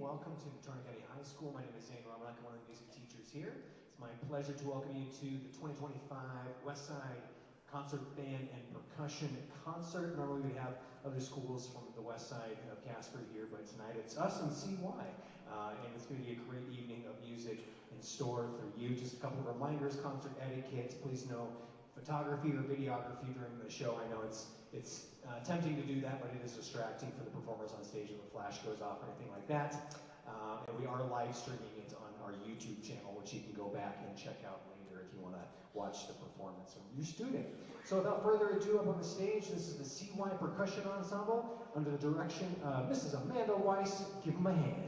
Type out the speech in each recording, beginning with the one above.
Welcome to Turner County High School. My name is Zane Romanek. I'm one of the music teachers here. It's my pleasure to welcome you to the 2025 Westside Concert Band and Percussion Concert. Normally we have other schools from the west side of Casper here, but tonight it's us and CY. And it's going to be a great evening of music in store for you. Just a couple of reminders, concert etiquette. Please know photography or videography during the show. I know it's tempting to do that, but it is distracting for the performers on stage if the flash goes off or anything like that. And we are live streaming it on our YouTube channel, which you can go back and check out later if you want to watch the performance of your student. So without further ado, up on the stage, this is the CY Percussion Ensemble under the direction of Mrs. Amanda Weiss. Give them a hand.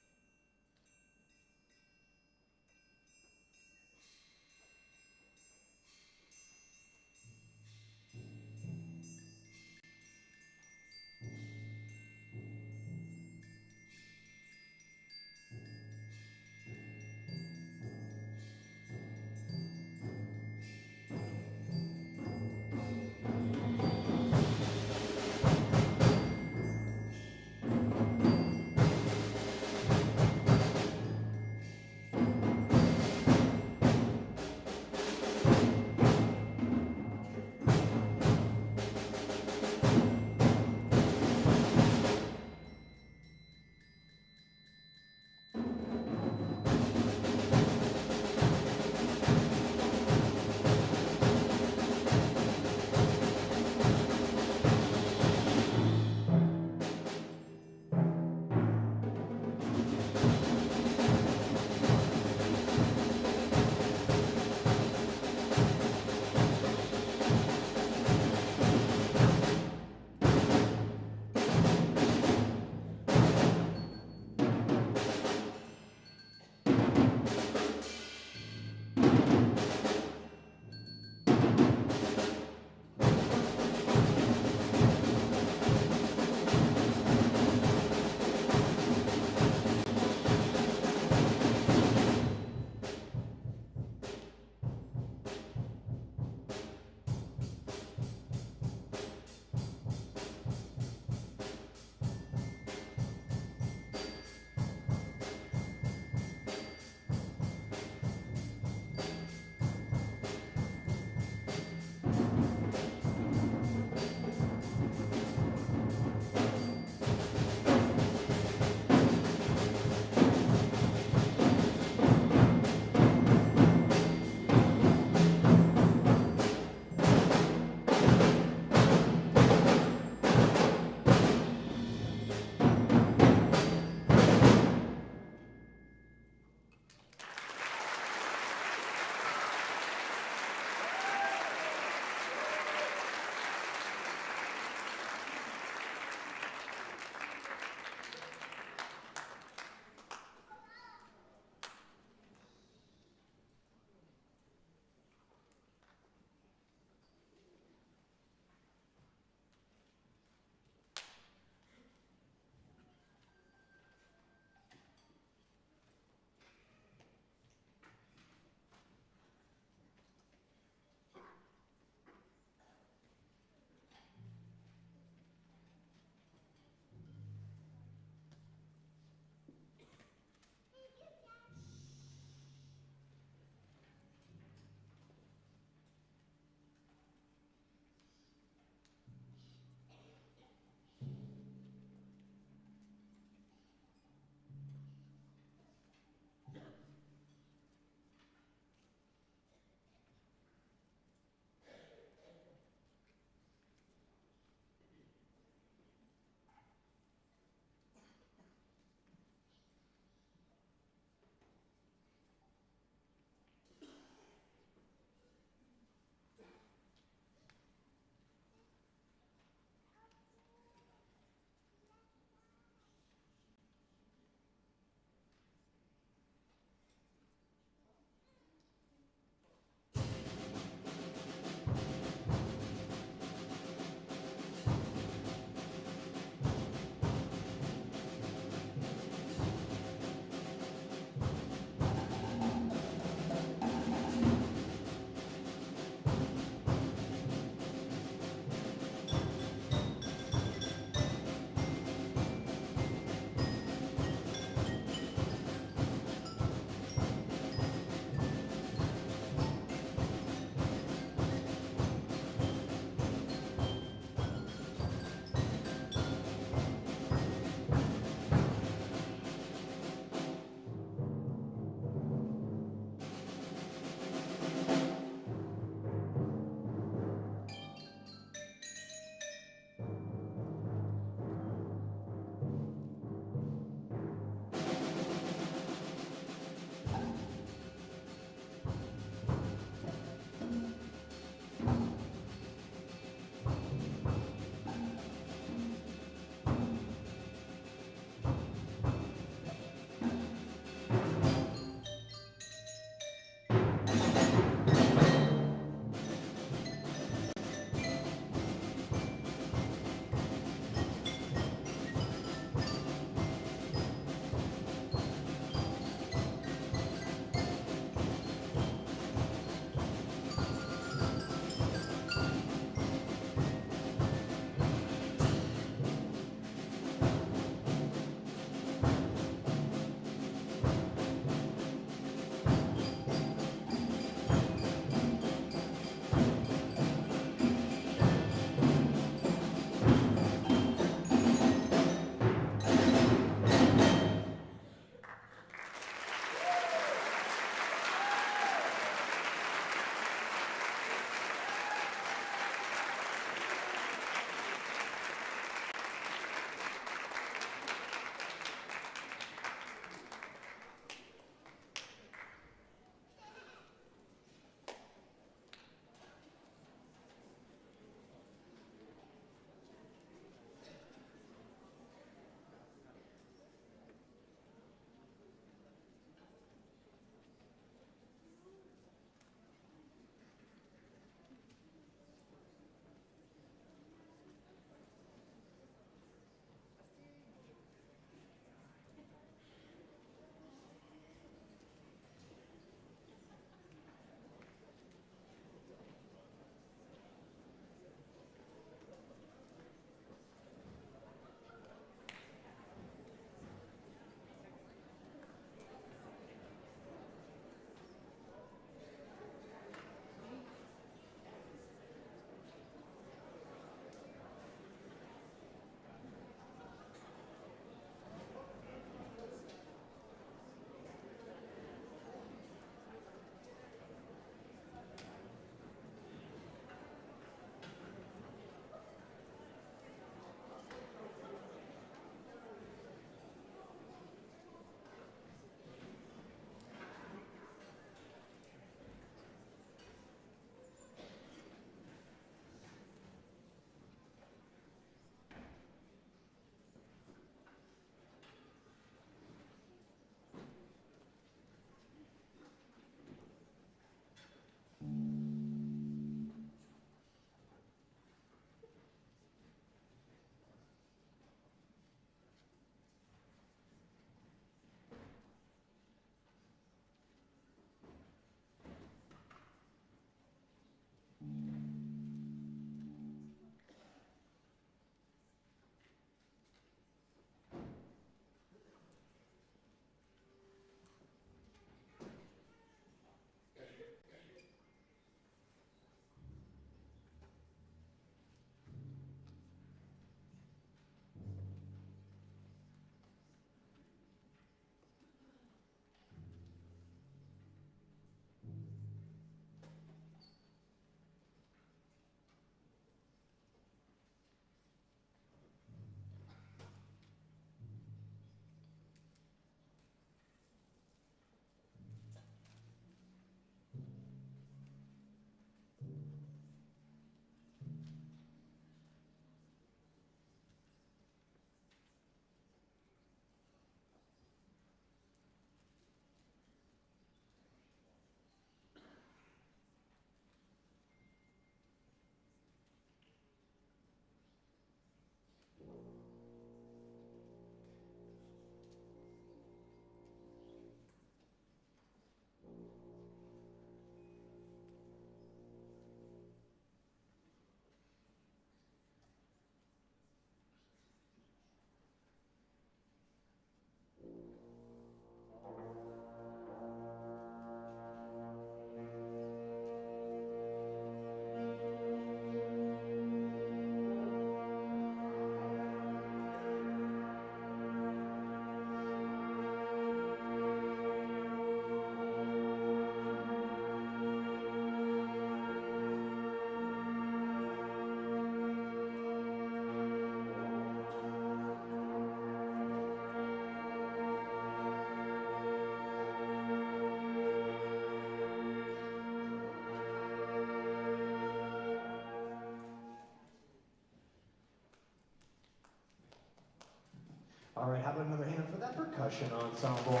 Percussion Ensemble.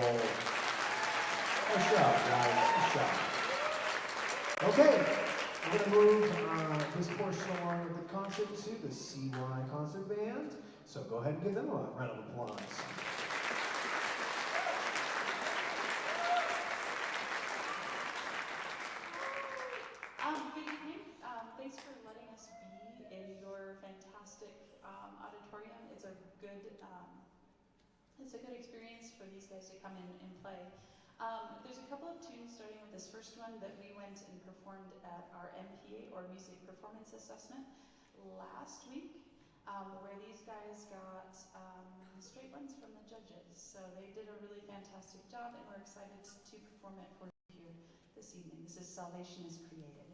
Nice job, guys. Nice job. Okay, we're going to move this portion along with the concert to the CY Concert Band. So go ahead and give them a round of applause. Good evening. Thanks for letting us be in your fantastic auditorium. It's a good experience for these guys to come in and play. There's a couple of tunes, starting with this first one that we went and performed at our MPA, or Music Performance Assessment, last week, where these guys got straight ones from the judges. So they did a really fantastic job, and we're excited to perform it for you here this evening. This is Salvation is Created.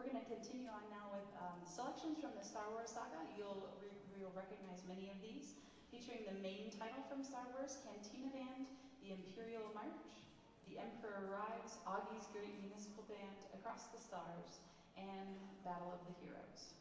We're going to continue on now with selections from the Star Wars saga. You'll recognize many of these, featuring the main title from Star Wars, Cantina Band, the Imperial March, The Emperor Arrives, Augie's Great Municipal Band, Across the Stars, and Battle of the Heroes.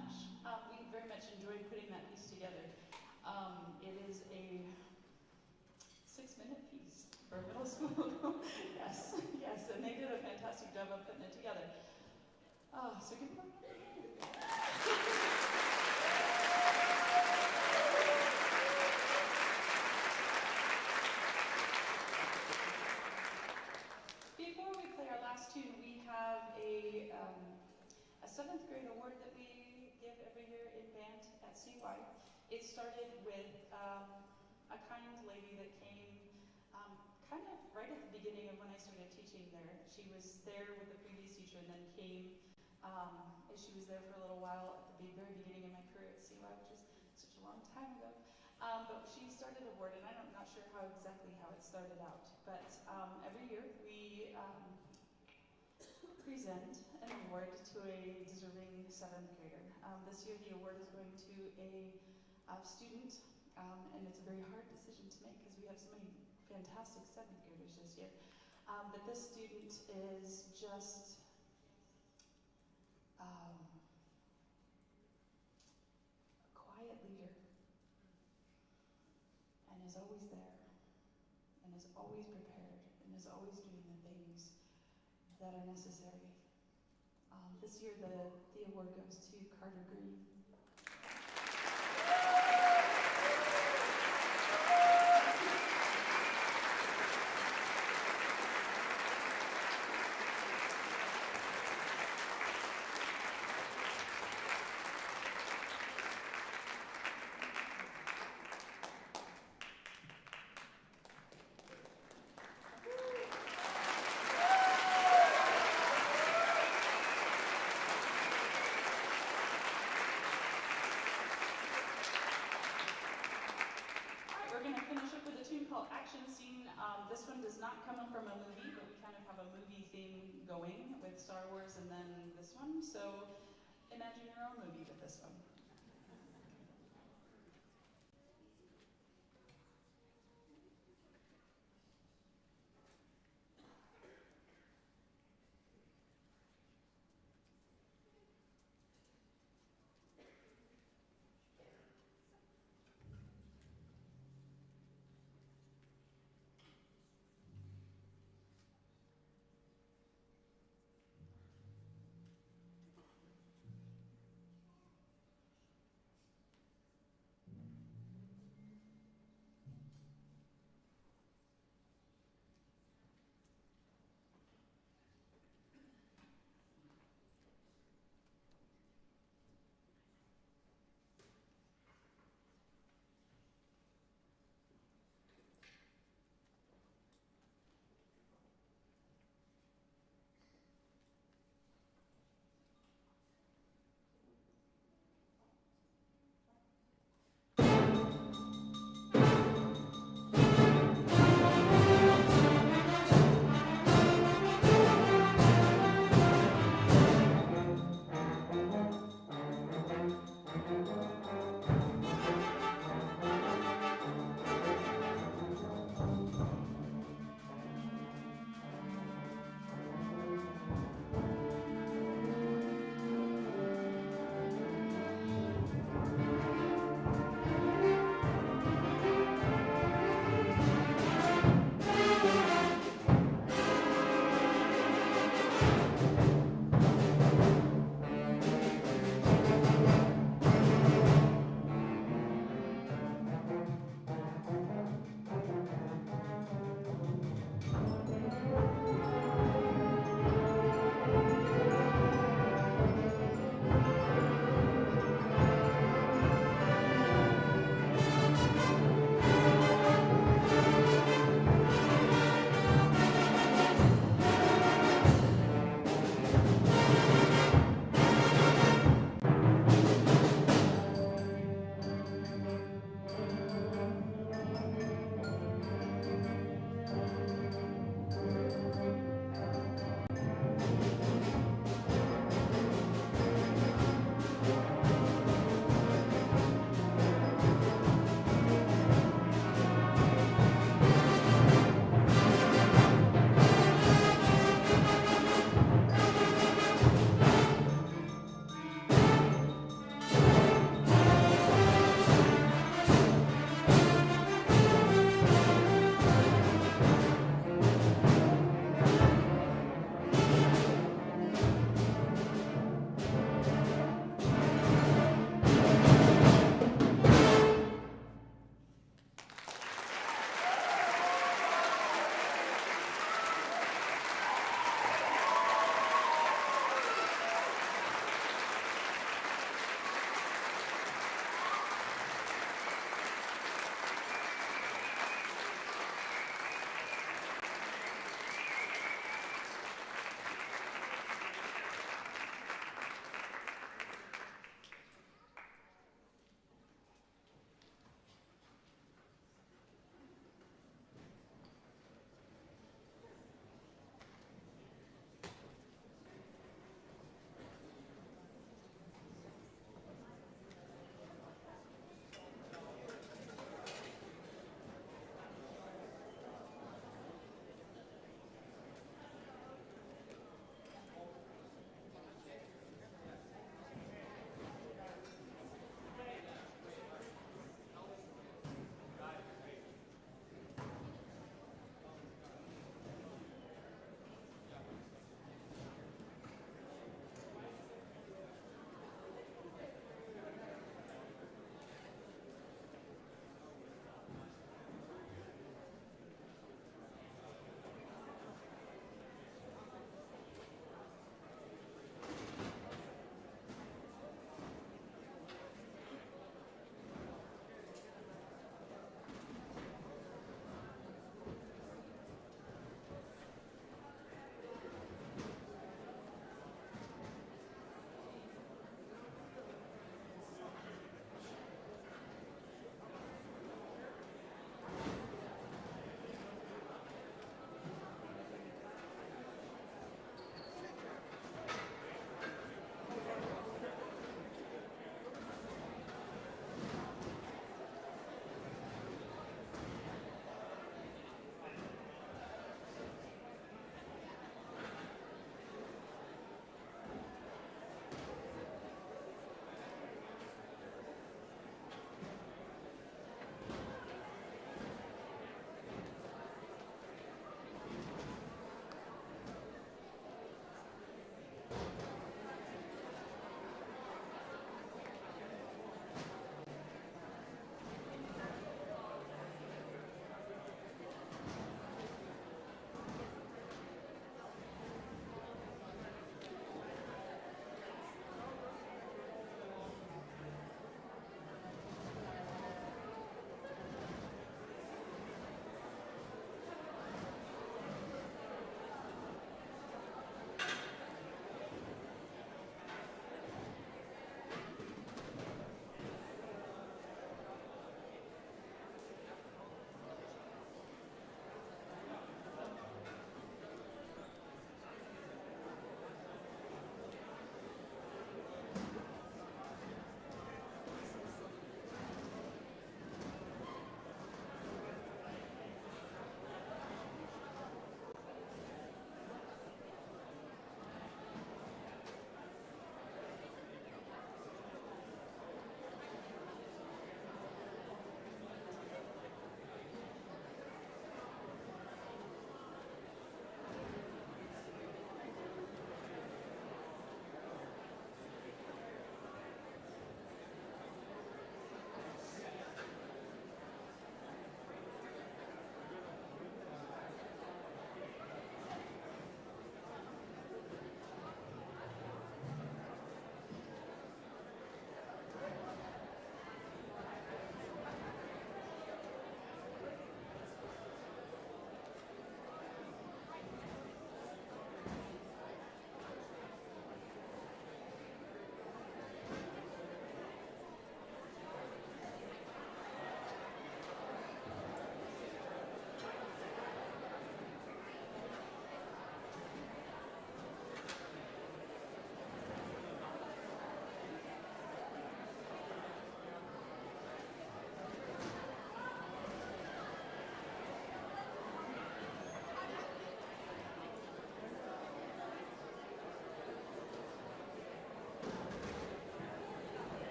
much. We very much enjoyed putting that piece together. It is a 6-minute piece for middle school. Yes, yes, and they did a fantastic job of putting it together. So give them a Before we play our last tune, we have a 7th grade award that we give every year in band at CY. It started with a kind lady that came kind of right at the beginning of when I started teaching there. She was there with the previous teacher and then came, she was there for a little while at the very beginning of my career at CY, which is such a long time ago. But she started a word, and I'm not sure exactly how it started out. But every year we present an award to a deserving 7th grader. This year the award is going to a student, and it's a very hard decision to make because we have so many fantastic 7th graders this year. But this student is just a quiet leader and is always there and is always prepared and is always doing the things that are necessary. This year the award goes to Carter Green. We're going to finish up with a tune called Action Scene. This one does not come from a movie, but we kind of have a movie theme going with Star Wars and then this one. So imagine your own movie with this one.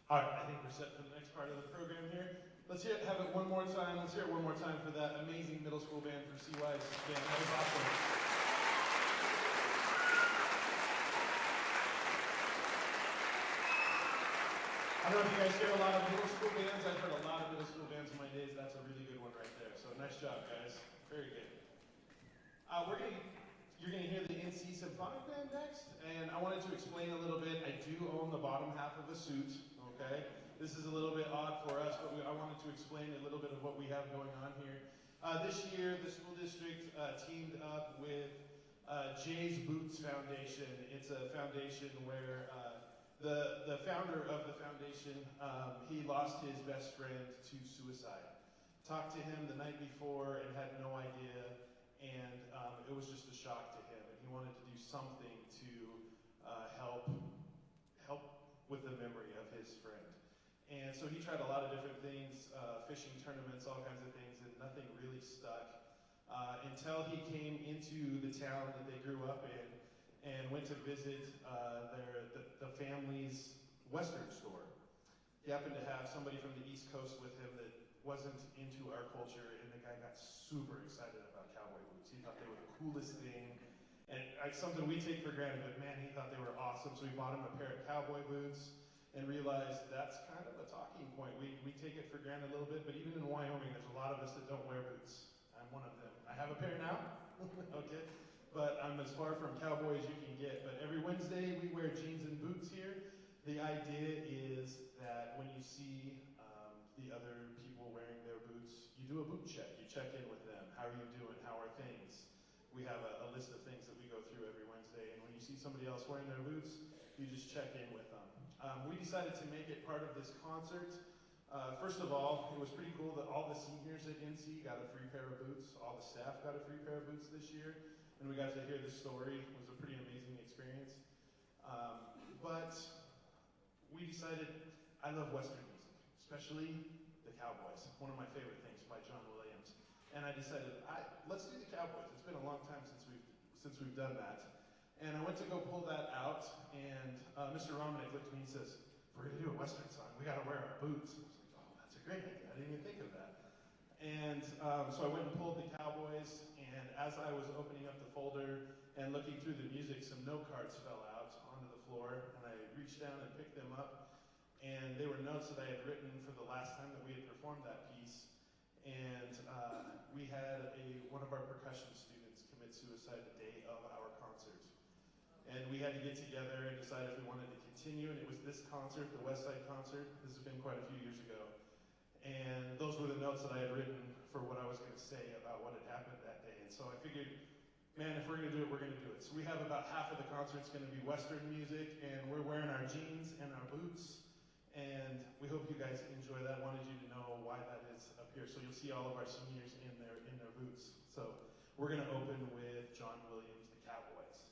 All right, I think we're set for the next part of the program here. Let's have it one more time. Let's hear it one more time for that amazing middle school band for CY's band. That was awesome. I don't know if you guys hear a lot of middle school bands. I've heard a lot of middle school bands in my days. That's a really good one right there. So nice job, guys. Very good. You're gonna hear the NC Symphonic Band next, and I wanted to explain a little bit. I do own the bottom half of a suit. Okay, this is a little bit odd for us, but I wanted to explain a little bit of what we have going on here. This year, the school district teamed up with Jay's Boots Foundation. It's a foundation where the founder of the foundation, he lost his best friend to suicide. Talked to him the night before and had no idea, and it was just a shock to him. And he wanted to do something to help with the memory of his friend. And so he tried a lot of different things, fishing tournaments, all kinds of things, and nothing really stuck until he came into the town that they grew up in and went to visit the family's Western store. He happened to have somebody from the East Coast with him that wasn't into our culture, and the guy got super excited about cowboy boots. He thought they were the coolest thing, and something we take for granted, but man, he thought they were awesome. So we bought him a pair of cowboy boots and realized that's kind of a talking point. We take it for granted a little bit, but even in Wyoming, there's a lot of us that don't wear boots. I'm one of them. I have a pair now, okay? But I'm as far from cowboy as you can get. But every Wednesday, we wear jeans and boots here. The idea is that when you see the other people wearing their boots, you do a boot check. You check in with them. How are you doing? How are things? We have a list of things that we go through every Wednesday. And when you see somebody else wearing their boots, you just check in with them. We decided to make it part of this concert. First of all, it was pretty cool that all the seniors at NC got a free pair of boots. All the staff got a free pair of boots this year. And we got to hear this story. It was a pretty amazing experience. But we decided, I love Western music, especially the Cowboys, one of my favorite things by John Williams. And I decided, let's do the Cowboys. It's been a long time since we've done that. And I went to go pull that out, and Mr. Romanek looked at me and says, if we're gonna do a Western song, we gotta wear our boots. I was like, oh, that's a great idea. I didn't even think of that. And so I went and pulled the Cowboys, and as I was opening up the folder and looking through the music, some note cards fell out onto the floor, and I reached down and picked them up, and they were notes that I had written for the last time that we had performed that piece. And we had one of our percussion students commit suicide the day of our concert. And we had to get together and decide if we wanted to continue, and it was this concert, the West Side concert. This has been quite a few years ago. And those were the notes that I had written for what I was going to say about what had happened that day. And so I figured, man, if we're going to do it, we're going to do it. So we have about half of the concert's going to be Western music, and we're wearing our jeans and our boots. And we hope you guys enjoy that. Wanted you to know why that is up here. So you'll see all of our seniors in their boots. So we're going to open with John Williams, the Cowboys.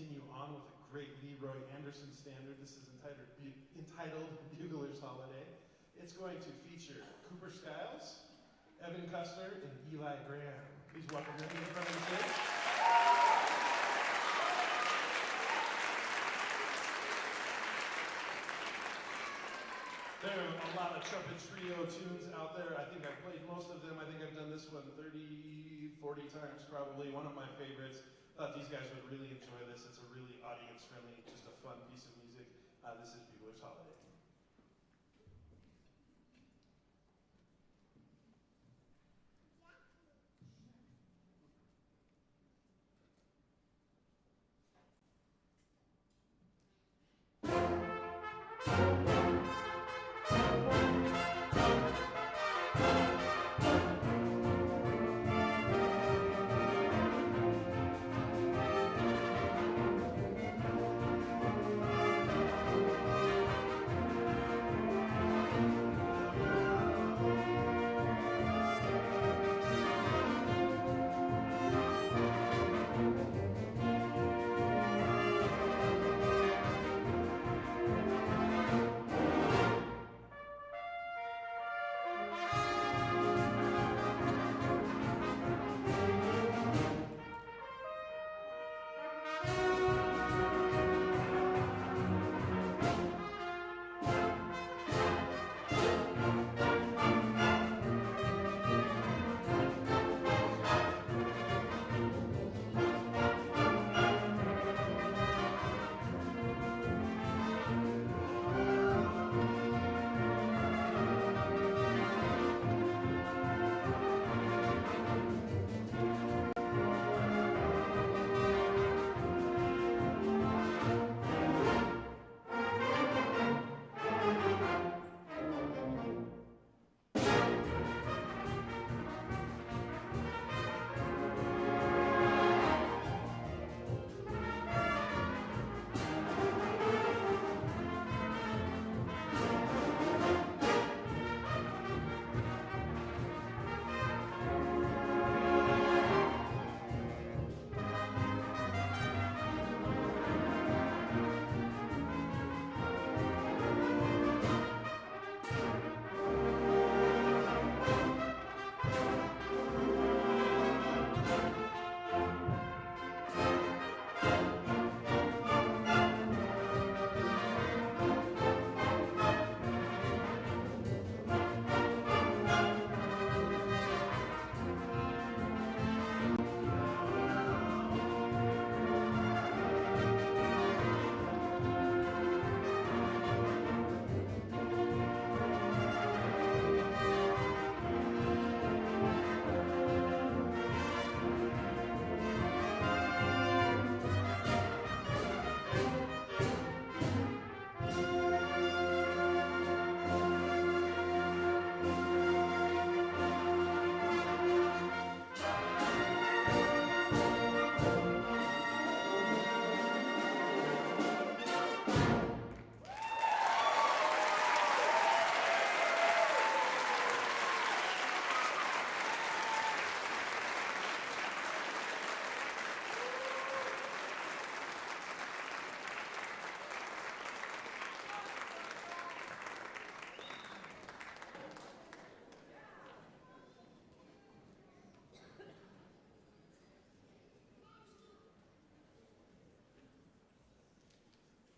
continue on with a great Leroy Anderson standard. This is entitled Bugler's Holiday. It's going to feature Cooper Skiles, Evan Custer, and Eli Graham. Please welcome them to the front of the stage. There are a lot of trumpet trio tunes out there. I think I've played most of them. I think I've done this one 30, 40 times probably. One of my favorites. Thought these guys would really enjoy this. It's a really audience-friendly, just a fun piece of music. This is Bugler's Holiday.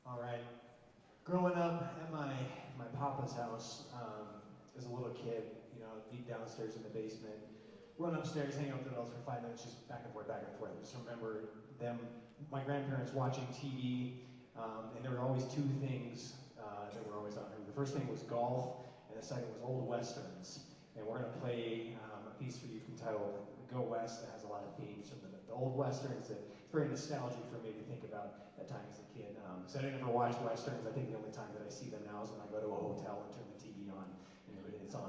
All right. Growing up at my papa's house as a little kid, you know, deep downstairs in the basement, run upstairs, hang out with the adults for 5 minutes, just back and forth, back and forth. I just remember them, my grandparents watching TV, and there were always two things that were always on. The first thing was golf, and the second was old westerns. And we're going to play a piece for you entitled Go West that has a lot of themes from the old westerns. That it's very nostalgic for me to think about that time as a kid. So I didn't ever watch westerns. I think the only time that I see them now is when I go to a hotel and turn the TV on. You know, it's on,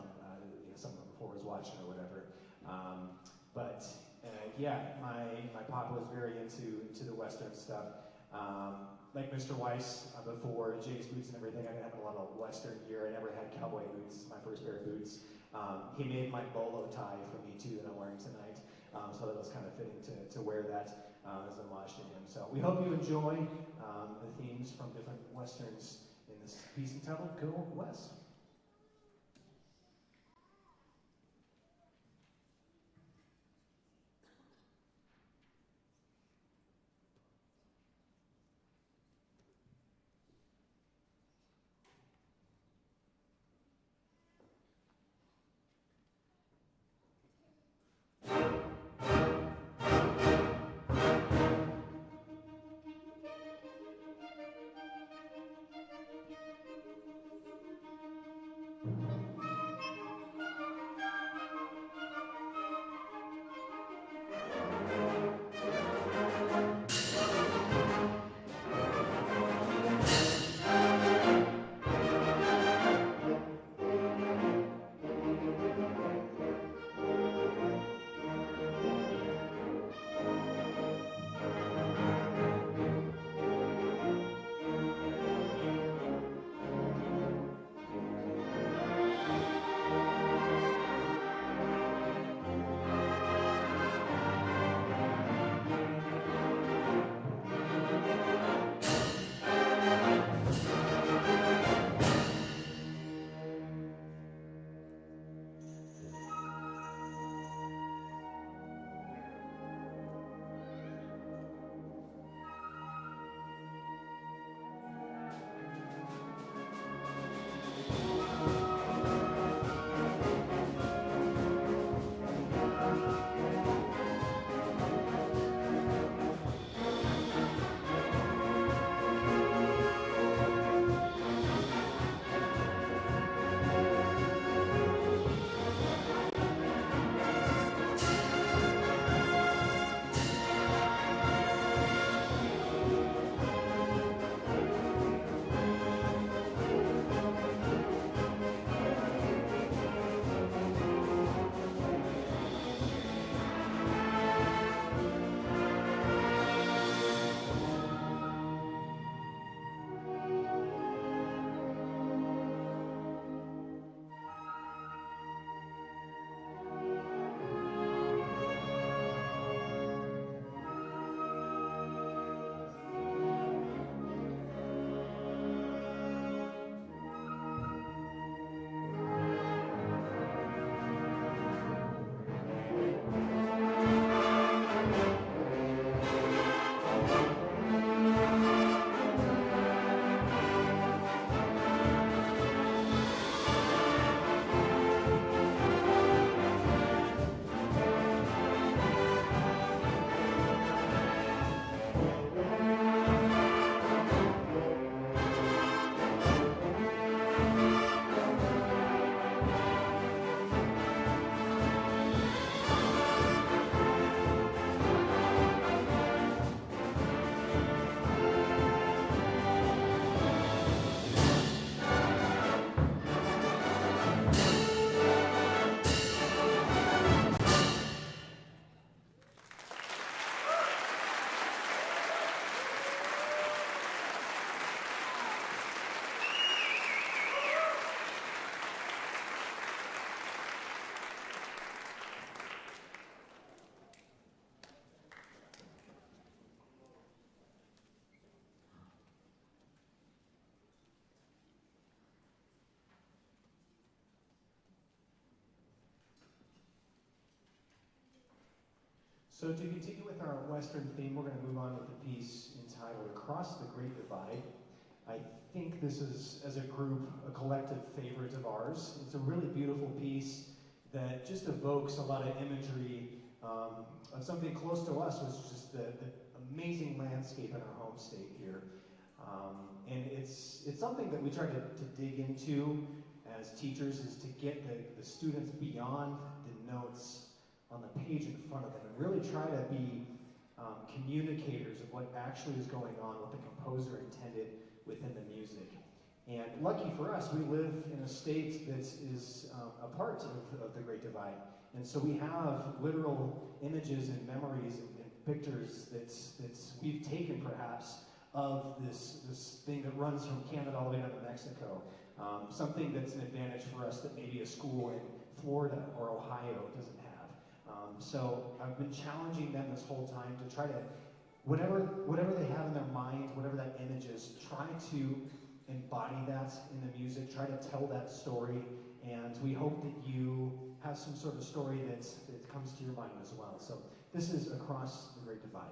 you know, someone before was watching or whatever. Yeah, my papa was very into the western stuff. Like Mr. Weiss before, Jay's boots and everything, I didn't have a lot of western gear. I never had cowboy boots. It's my first pair of boots. He made my bolo tie for me too that I'm wearing tonight. So that was kind of fitting to wear that. as an homage to him. So we hope you enjoy the themes from different westerns in this piece entitled Go West. So to continue with our Western theme, we're going to move on with the piece entitled Across the Great Divide. I think this is, as a group, a collective favorite of ours. It's a really beautiful piece that just evokes a lot of imagery of something close to us, which is just the amazing landscape in our home state here. And it's something that we try to dig into as teachers, is to get the students beyond the notes on the page in front of them and really try to be communicators of what actually is going on, what the composer intended within the music. And lucky for us, we live in a state that is a part of the Great Divide. And so we have literal images and memories and pictures that we've taken perhaps of this thing that runs from Canada all the way down to Mexico. Something that's an advantage for us that maybe a school in Florida or Ohio doesn't have. So I've been challenging them this whole time to try to whatever they have in their mind, whatever that image is, try to embody that in the music, try to tell that story, and we hope that you have some sort of story that comes to your mind as well. So this is Across the Great Divide.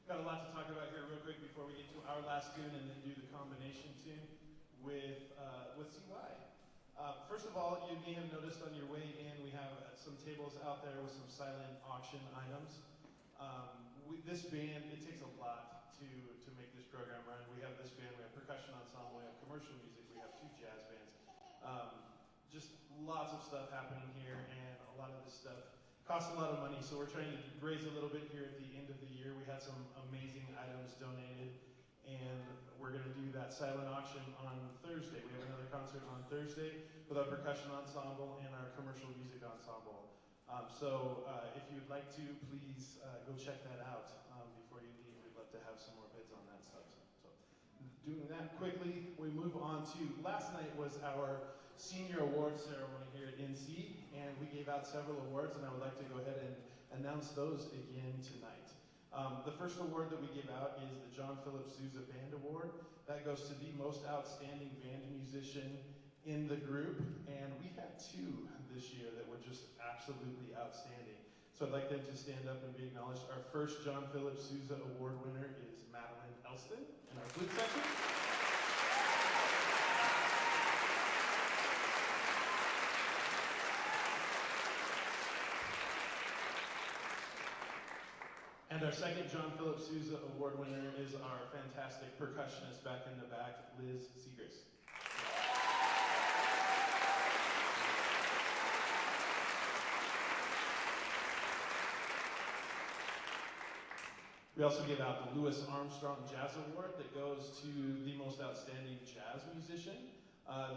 Got a lot to talk about here real quick before we get to our last tune and then do the combination tune with CY. First of all, you may have noticed on your way in, we have some tables out there with some silent auction items. This band, it takes a lot to make this program run. We have this band, we have percussion ensemble, we have commercial music, we have 2 jazz bands. Just lots of stuff happening here, and a lot of this stuff costs a lot of money, so we're trying to raise a little bit here at the end of the year. We had some amazing items donated, and we're going to do that silent auction on Thursday. We have another concert on Thursday with our percussion ensemble and our commercial music ensemble. If you'd like to, please go check that out before you leave. We'd love to have some more bids on that stuff. So doing that quickly, we move on to last night was our senior awards ceremony here at NC, and we gave out several awards, and I would like to go ahead and announce those again tonight. The first award that we give out is the John Philip Sousa Band Award. That goes to the most outstanding band musician in the group, and we had 2 this year that were just absolutely outstanding. So I'd like them to stand up and be acknowledged. Our first John Philip Sousa Award winner is Madeline Elston in our flute section. And our second John Philip Sousa Award winner is our fantastic percussionist back in the back, Liz Seagrace. We also give out the Louis Armstrong Jazz Award that goes to the most outstanding jazz musician.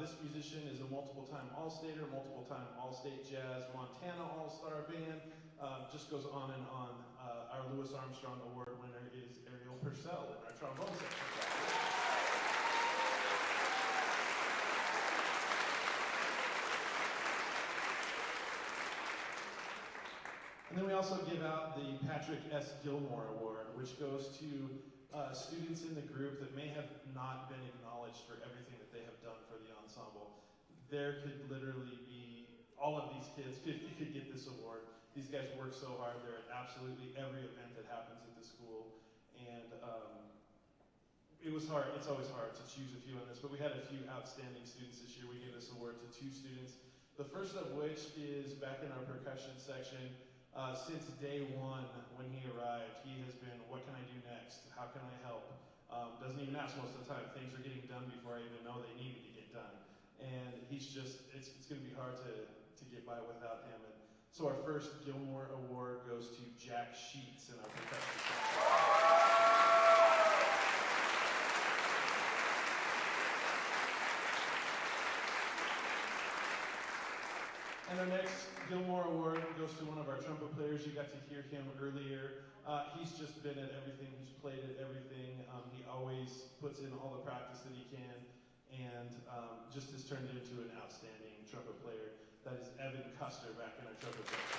This musician is a multiple-time All-Stater, multiple-time All-State Jazz, Montana All-Star Band, just goes on and on. Our Louis Armstrong Award winner is Ariel Purcell in our trombone section. And then we also give out the Patrick S. Gilmore Award, which goes to students in the group that may have not been acknowledged for everything that they have done for the ensemble. There could literally be, all of these kids could get this award. These guys work so hard. They're at absolutely every event that happens at the school. And it was hard. It's always hard to choose a few on this, but we had a few outstanding students this year. We gave this award to 2 students. The first of which is back in our percussion section. Since day 1, when he arrived, he has been, what can I do next? How can I help? Doesn't even ask most of the time. Things are getting done before I even know they needed to get done. And he's just, it's going to be hard to get by without him. And so our first Gilmore Award goes to Jack Sheets in our percussion section. And our next Gilmore Award goes to one of our trumpet players. You got to hear him earlier. He's just been at everything. He's played at everything. He always puts in all the practice that he can, and just has turned into an outstanding trumpet player. That is Evan Custer back in our trumpet section.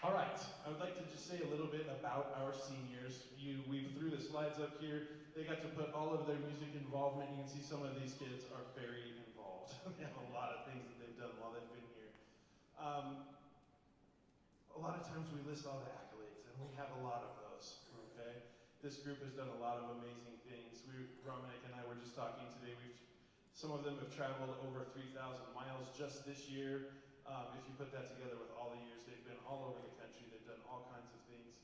All right, I would like to just say a little bit about our seniors. We threw the slides up here. They got to put all of their music involvement. You can see some of these kids are very involved. They have a lot of things that they've done while they've been here. A lot of times we list all the accolades, and we have a lot of those, okay? This group has done a lot of amazing things. Romanek and I were just talking today. Some of them have traveled over 3,000 miles just this year. If you put that together with all the years, they've been all over the country. They've done all kinds of things.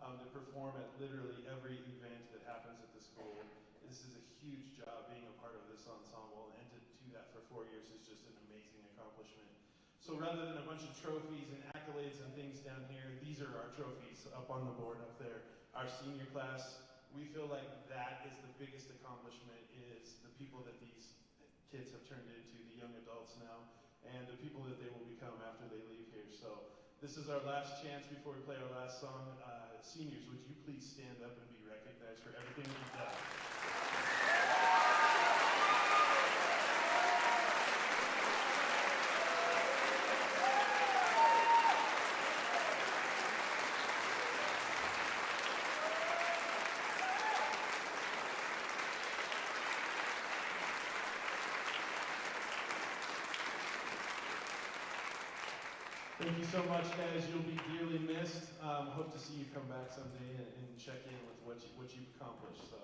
They perform at literally every event that happens at the school. This is a huge job being a part of this ensemble, and to do that for 4 years is just an amazing accomplishment. So rather than a bunch of trophies and accolades and things down here, these are our trophies up on the board up there. Our senior class, we feel like that is the biggest accomplishment, is the people that these kids have turned into, the young adults now, and the people that they will become after they leave here. So this is our last chance before we play our last song. Seniors, would you please stand up and be recognized for everything that you've done? Thank you so much, guys. You'll be dearly missed. Hope to see you come back someday and check in with what you've accomplished. So,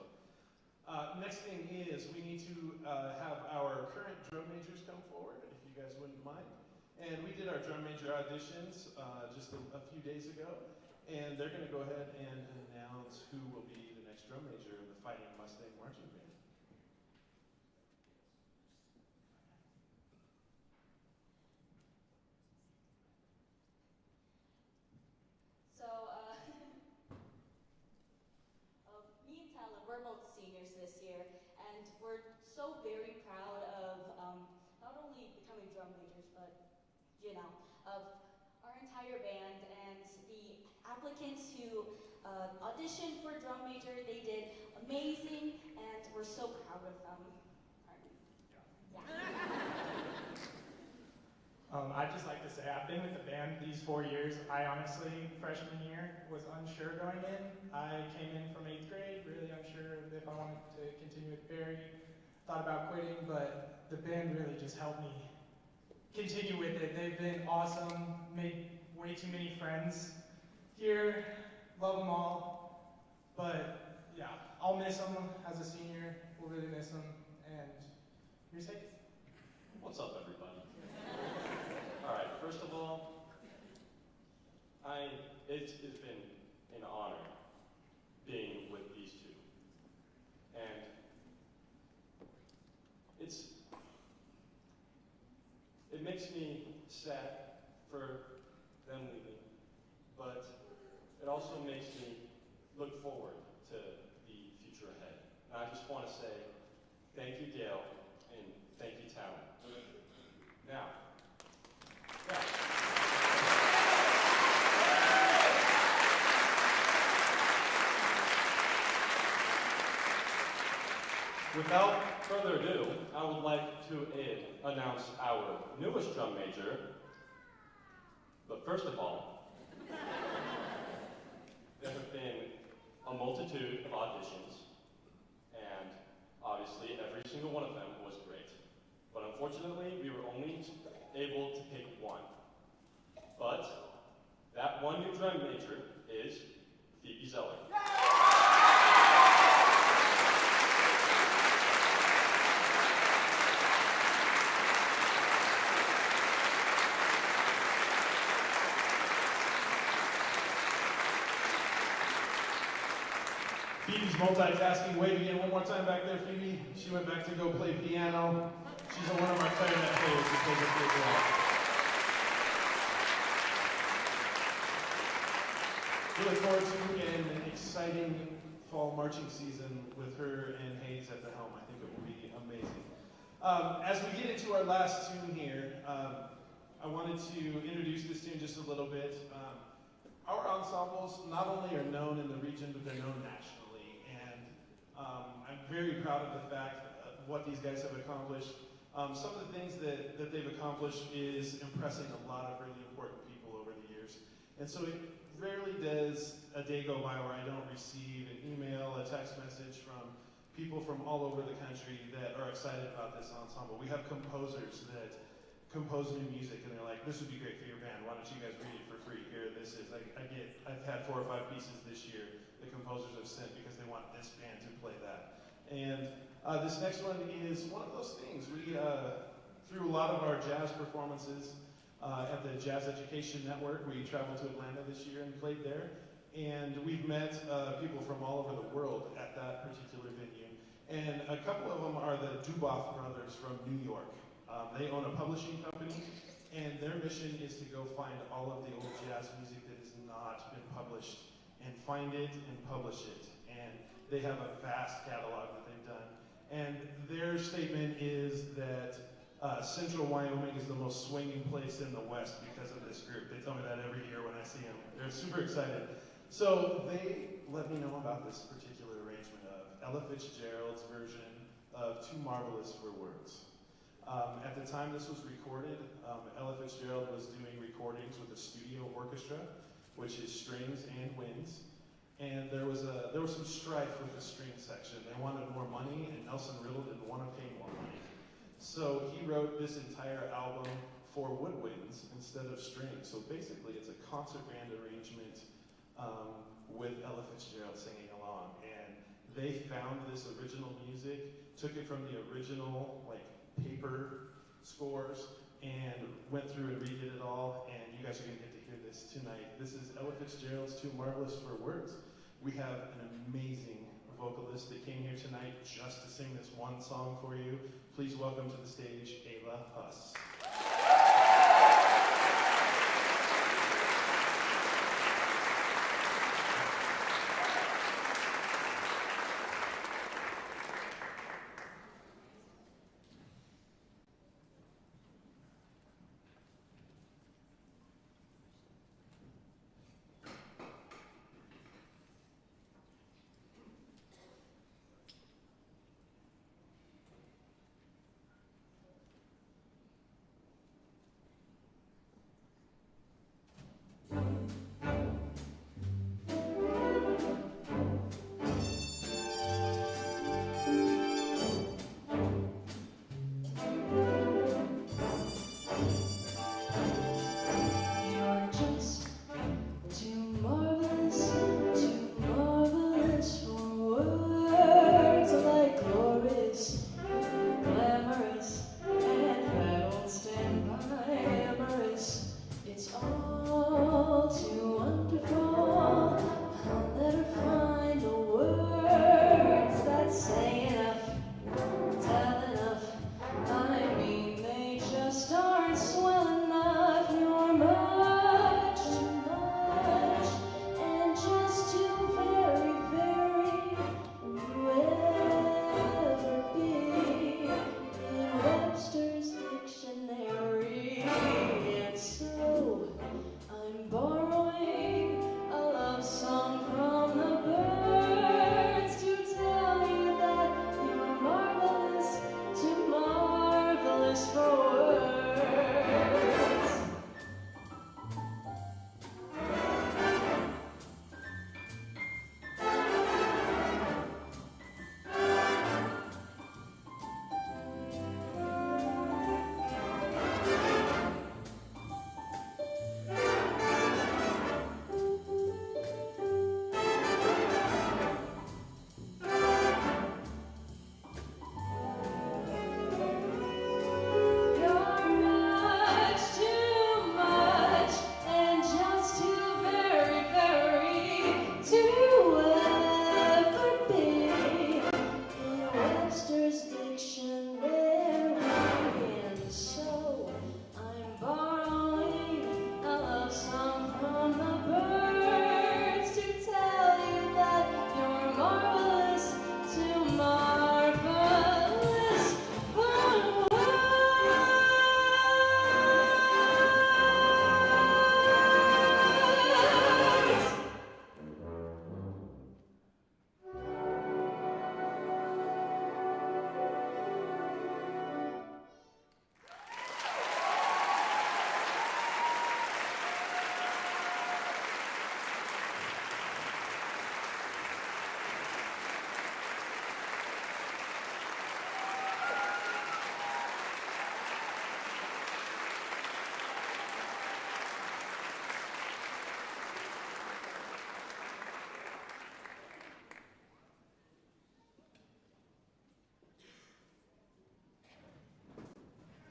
next thing is we need to have our current drum majors come forward, if you guys wouldn't mind. And we did our drum major auditions just a few days ago, and they're going to go ahead and announce who will be the next drum major of the Fighting Mustang Marching Band. Me and Talon, we're both seniors this year, and we're so very proud of not only becoming drum majors, but, of our entire band and the applicants who auditioned for drum major. They did amazing, and we're so proud of them. I'd just like to say I've been with the band these 4 years. I honestly, freshman year, was unsure going in. I came in from 8th grade, really unsure if I wanted to continue with Barry. Thought about quitting, but the band really just helped me continue with it. They've been awesome, made way too many friends here, love them all. But yeah, I'll miss them as a senior. We'll really miss them, and you're safe. What's up, everybody? All right, first of all, it's been an honor being with these two. And it makes me sad for them leaving, but it also makes me look forward to the future ahead. And I just want to say thank you, Dale, and thank you, Talon. Now, without further ado, I would like to announce our newest drum major. But first of all, there have been a multitude of auditions, and obviously every single one of them was great. But unfortunately, we were only able to pick one. But that one new drum major is Phoebe Zeller. Phoebe's multitasking. Wave again one more time back there, Phoebe. She went back to go play piano. She's one of our clarinet players who plays up here as well. We look forward to an exciting fall marching season with her and Hayes at the helm. I think it will be amazing. As we get into our last tune here, I wanted to introduce this tune just a little bit. Our ensembles not only are known in the region, but they're known nationally. And I'm very proud of the fact of what these guys have accomplished. Some of the things that they've accomplished is impressing a lot of really important people over the years. And so it rarely does a day go by where I don't receive an email, a text message from people from all over the country that are excited about this ensemble. We have composers that compose new music and they're like, this would be great for your band. Why don't you guys read it for free? Here this is. I've had 4 or 5 pieces this year the composers have sent because they want this band to play that. And this next one is one of those things. We, through a lot of our jazz performances at the Jazz Education Network, we traveled to Atlanta this year and played there. And we've met people from all over the world at that particular venue. And a couple of them are the Duboff brothers from New York. They own a publishing company, and their mission is to go find all of the old jazz music that has not been published and find it and publish it. And they have a vast catalog that they've done. And their statement is that Central Wyoming is the most swinging place in the West because of this group. They tell me that every year when I see them. They're super excited. So they let me know about this particular arrangement of Ella Fitzgerald's version of Too Marvelous for Words. At the time this was recorded, Ella Fitzgerald was doing recordings with a studio orchestra, which is strings and winds. And there was some strife with the string section. They wanted more money, and Nelson Riddle didn't want to pay more money. So he wrote this entire album for woodwinds instead of strings. So basically, it's a concert band arrangement with Ella Fitzgerald singing along. And they found this original music, took it from the original like paper scores, and went through and redid it all. And you guys are going to get to hear this tonight. This is Ella Fitzgerald's Too Marvelous for Words. We have an amazing vocalist that came here tonight just to sing this one song for you. Please welcome to the stage, Ayla Huss.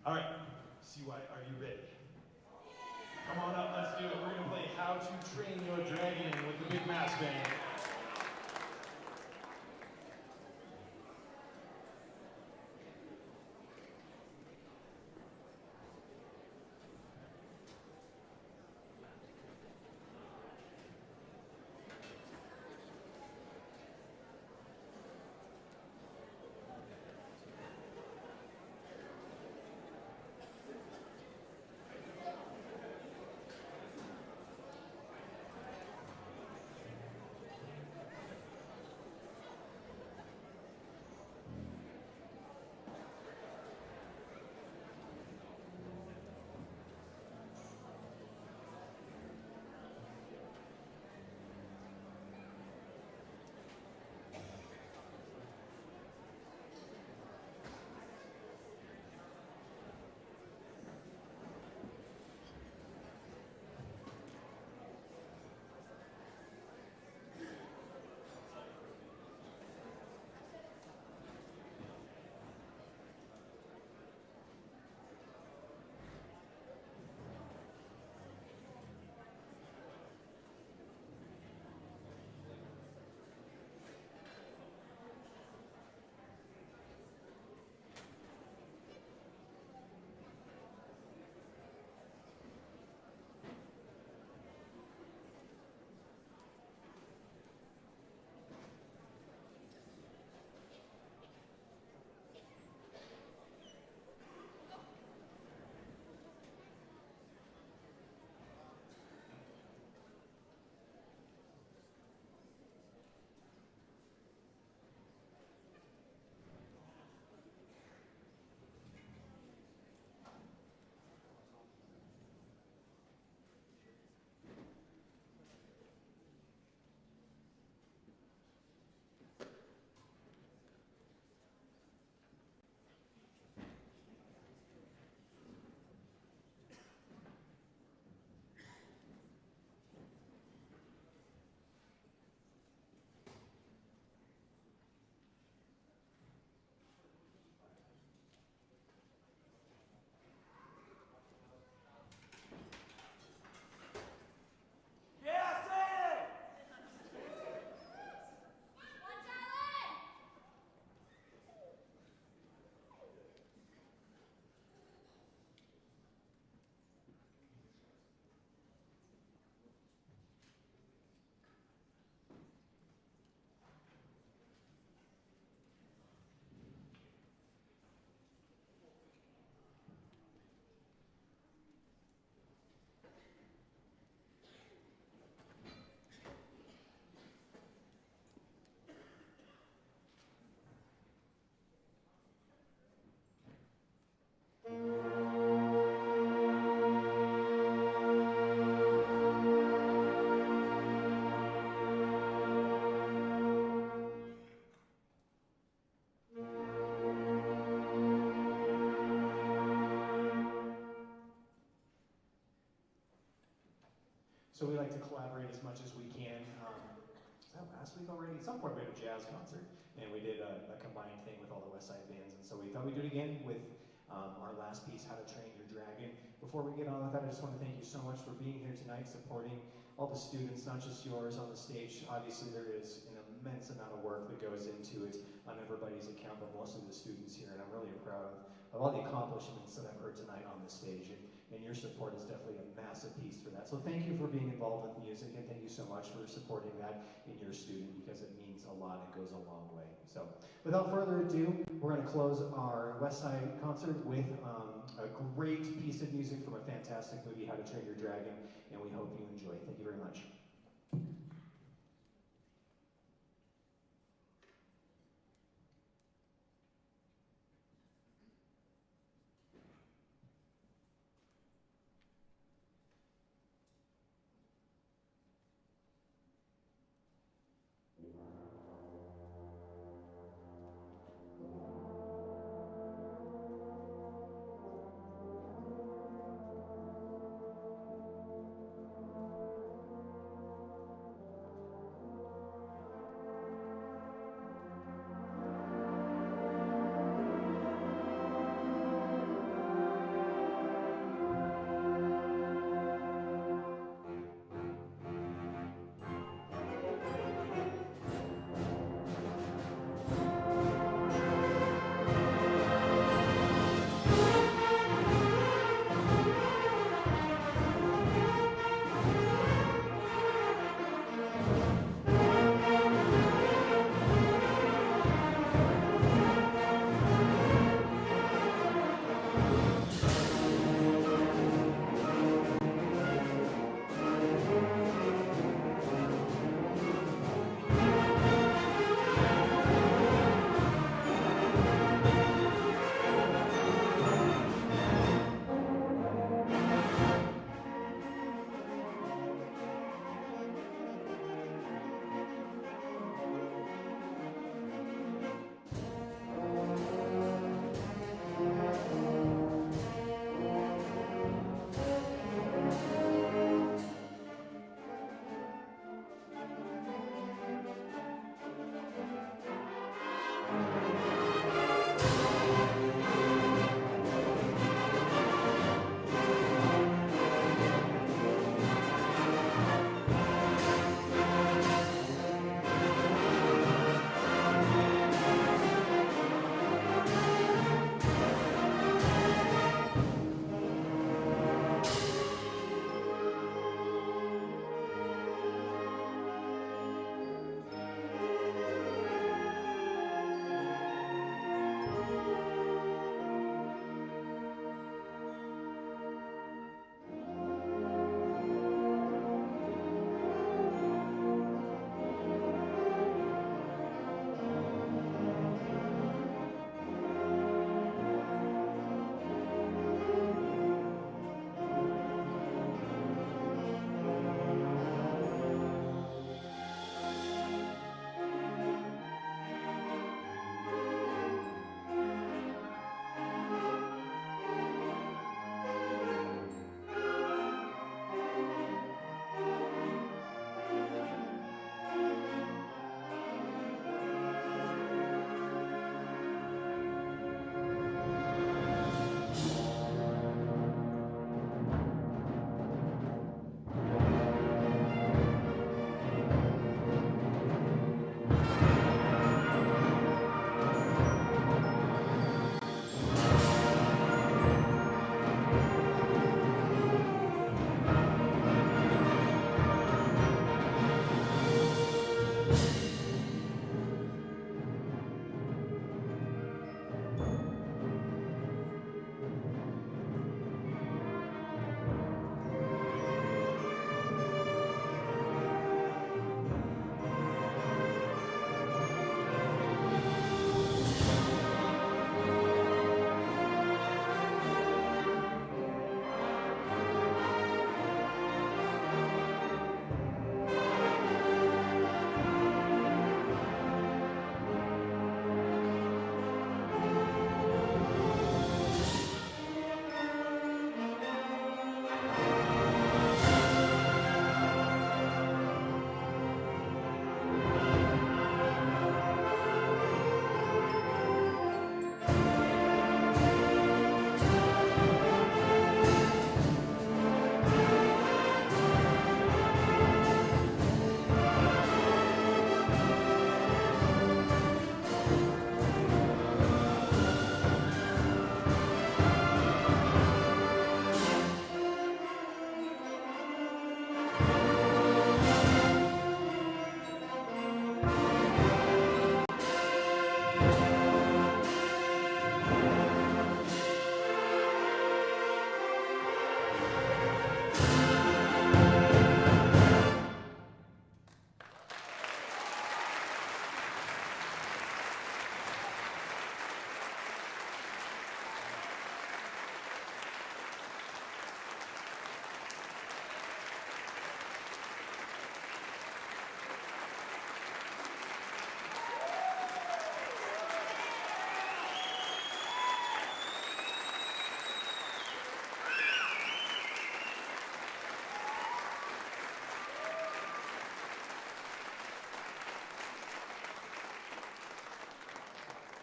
All right, CY, are you ready? Come on up, let's do it. We're gonna play How to Train Your Dragon with the Big Mass Band. So we like to collaborate as much as we can. Was that last week already? At some point we had a jazz concert, and we did a combined thing with all the West Side bands, and so we thought we'd do it again with our last piece, How to Train Your Dragon. Before we get on with that, I just want to thank you so much for being here tonight, supporting all the students, not just yours on the stage. Obviously there is an immense amount of work that goes into it on everybody's account, but mostly the students here, and I'm really proud of all the accomplishments that I've heard tonight on this stage, and your support is definitely a massive piece for that. So thank you for being involved with music, and thank you so much for supporting that in your student, because it means a lot and goes a long way. So without further ado, we're going to close our West Side concert with a great piece of music from a fantastic movie, How to Train Your Dragon, and we hope you enjoy. Thank you very much.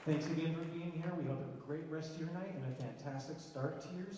Thanks again for being here. We hope you have a great rest of your night and a fantastic start to your